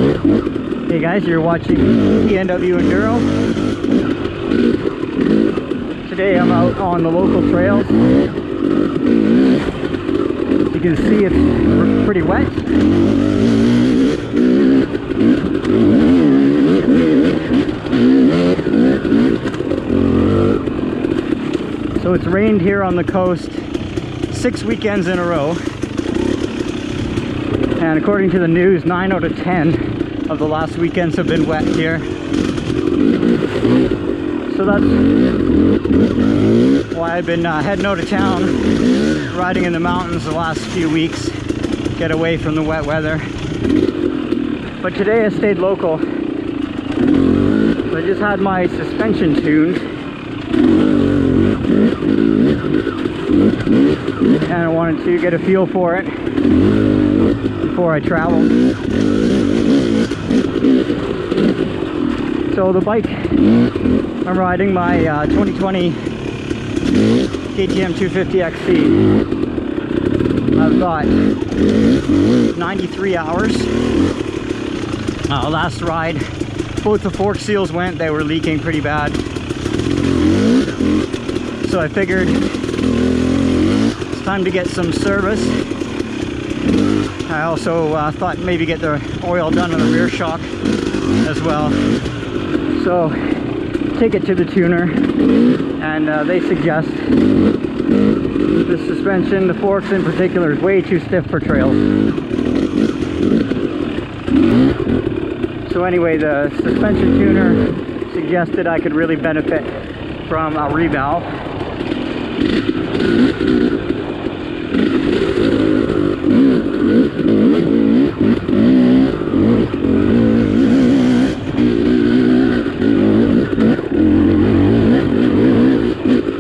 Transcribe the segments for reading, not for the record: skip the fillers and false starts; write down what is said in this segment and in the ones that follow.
Hey guys, you're watching ENW Enduro. Today I'm out on the local trails. You can see it's pretty wet. So it's rained here on the coast 6 weekends in a row. And according to the news, 9 out of 10 of the last weekends have been wet here. So that's why I've been heading out of town, riding in the mountains the last few weeks, get away from the wet weather. But today I stayed local. So I just had my suspension tuned. And I wanted to get a feel for it before I travel. So the bike I'm riding, my 2020 KTM 250 XC. I've got 93 hours. Last ride, both the fork seals went, they were leaking pretty bad. So I figured it's time to get some service. I also thought maybe get the oil done on the rear shock as well. So take it to the tuner, and they suggest the suspension, the forks in particular, is way too stiff for trails. So anyway, the suspension tuner suggested I could really benefit from a Revalve.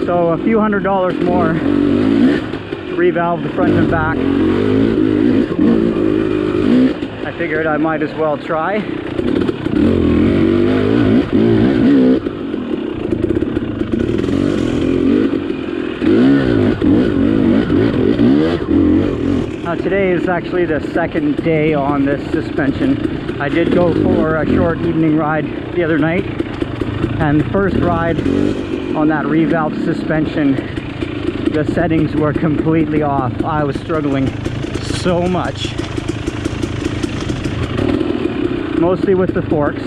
So a few $100s more to revalve the front and back. I figured I might as well try. Now today is actually the second day on this suspension. I did go for a short evening ride the other night, and the first ride on that Revalve suspension, the settings were completely off. I was struggling so much, mostly with the forks.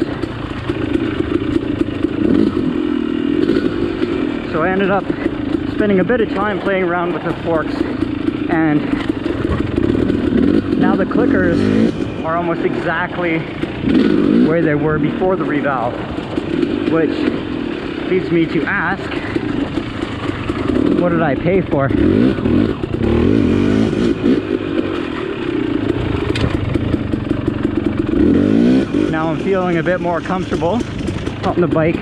So I ended up spending a bit of time playing around with the forks, and now the clickers are almost exactly where they were before the Revalve, which leads me to ask, what did I pay for? Now I'm feeling a bit more comfortable on the bike.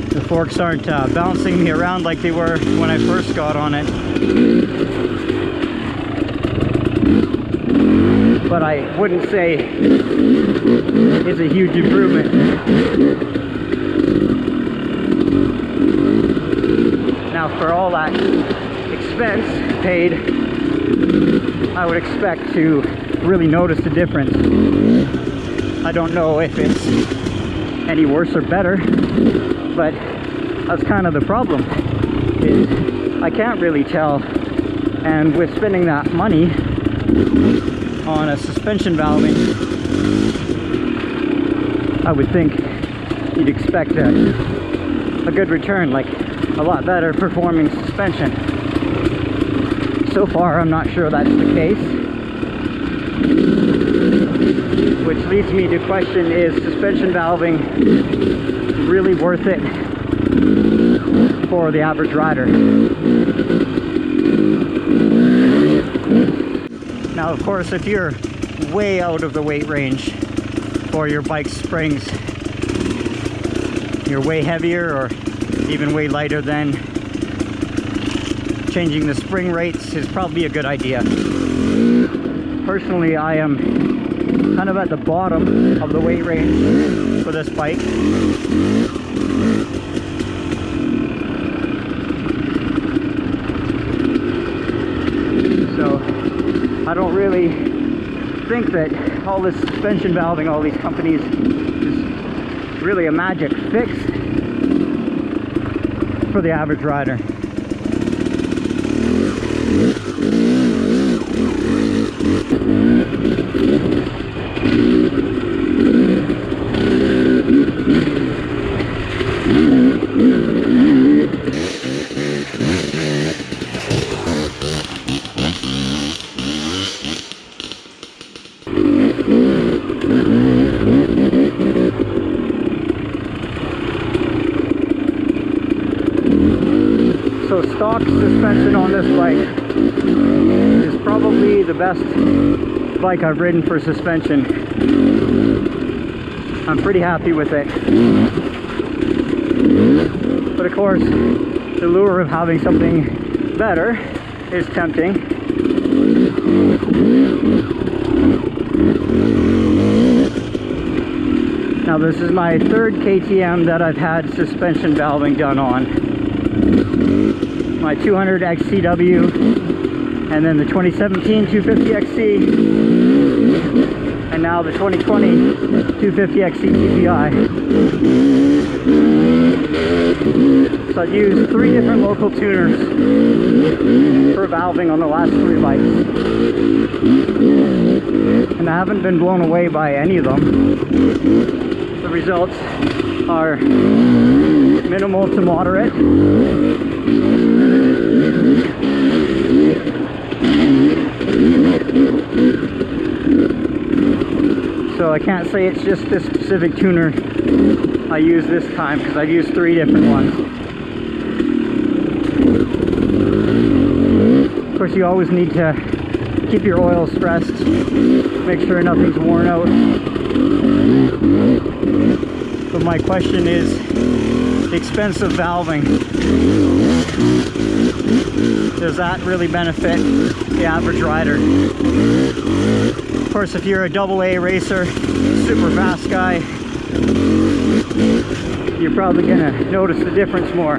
The forks aren't bouncing me around like they were when I first got on it. But I wouldn't say it's a huge improvement. Now for all that expense paid, I would expect to really notice the difference. I don't know if it's any worse or better, but that's kind of the problem, is I can't really tell. And with spending that money on a suspension valving, I would think you'd expect a good return, like a lot better performing suspension. So far I'm not sure that's the case, which leads me to question, is suspension valving really worth it for the average rider? Now of course, if you're way out of the weight range for your bike's springs, you're way heavier or even way lighter, then changing the spring rates is probably a good idea. Personally, I am kind of at the bottom of the weight range for this bike. So I don't really think that all this suspension valving, all these companies, is really a magic fix for the average rider. So stock suspension on this bike is probably the best bike I've ridden for suspension. I'm pretty happy with it. But of course, the lure of having something better is tempting. Now this is my third KTM that I've had suspension valving done on. My 200 XCW, and then the 2017 250 XC, and now the 2020 250 XC TPI. So I've used 3 different local tuners for valving on the last 3 bikes, and I haven't been blown away by any of them. The results are minimal to moderate. So I can't say it's just this specific tuner I use this time, because I've used 3 different ones. Of course, you always need to keep your oil stressed, make sure nothing's worn out. But my question is, the expense of valving, does that really benefit the average rider? Of course, if you're a AA racer, super fast guy, you're probably gonna notice the difference more.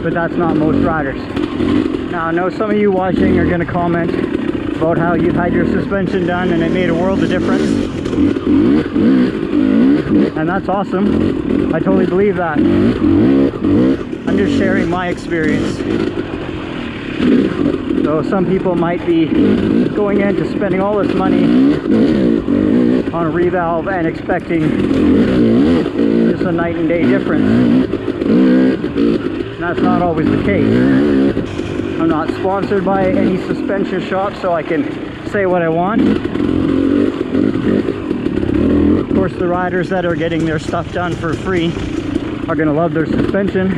But that's not most riders. Now, I know some of you watching are gonna comment about how you've had your suspension done and it made a world of difference. And that's awesome. I totally believe that. I'm just sharing my experience. So some people might be going into spending all this money on a Revalve and expecting just a night and day difference. And that's not always the case. I'm not sponsored by any suspension shop, so I can say what I want. Of course, the riders that are getting their stuff done for free are going to love their suspension.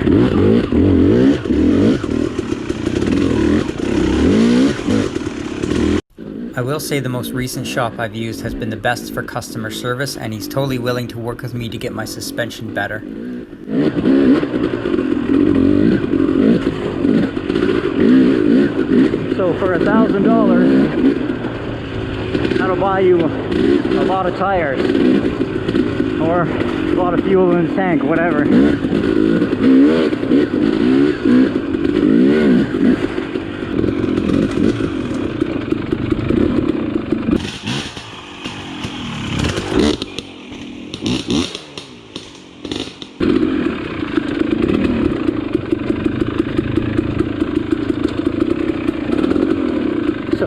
I will say the most recent shop I've used has been the best for customer service, and he's totally willing to work with me to get my suspension better. So for $1,000, that'll buy you a lot of tires, or a lot of fuel in the tank, whatever.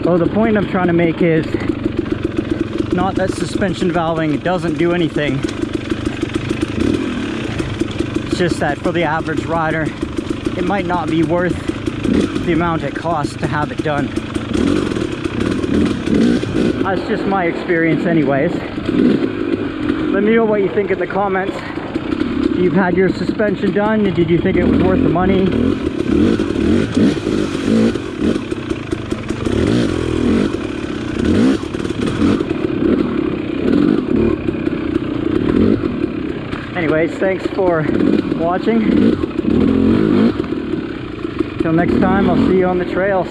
So the point I'm trying to make is not that suspension valving doesn't do anything. It's just that for the average rider, it might not be worth the amount it costs to have it done. That's just my experience anyways. Let me know what you think in the comments. You've had your suspension done, and did you think it was worth the money? Anyways, thanks for watching. Till next time, I'll see you on the trails.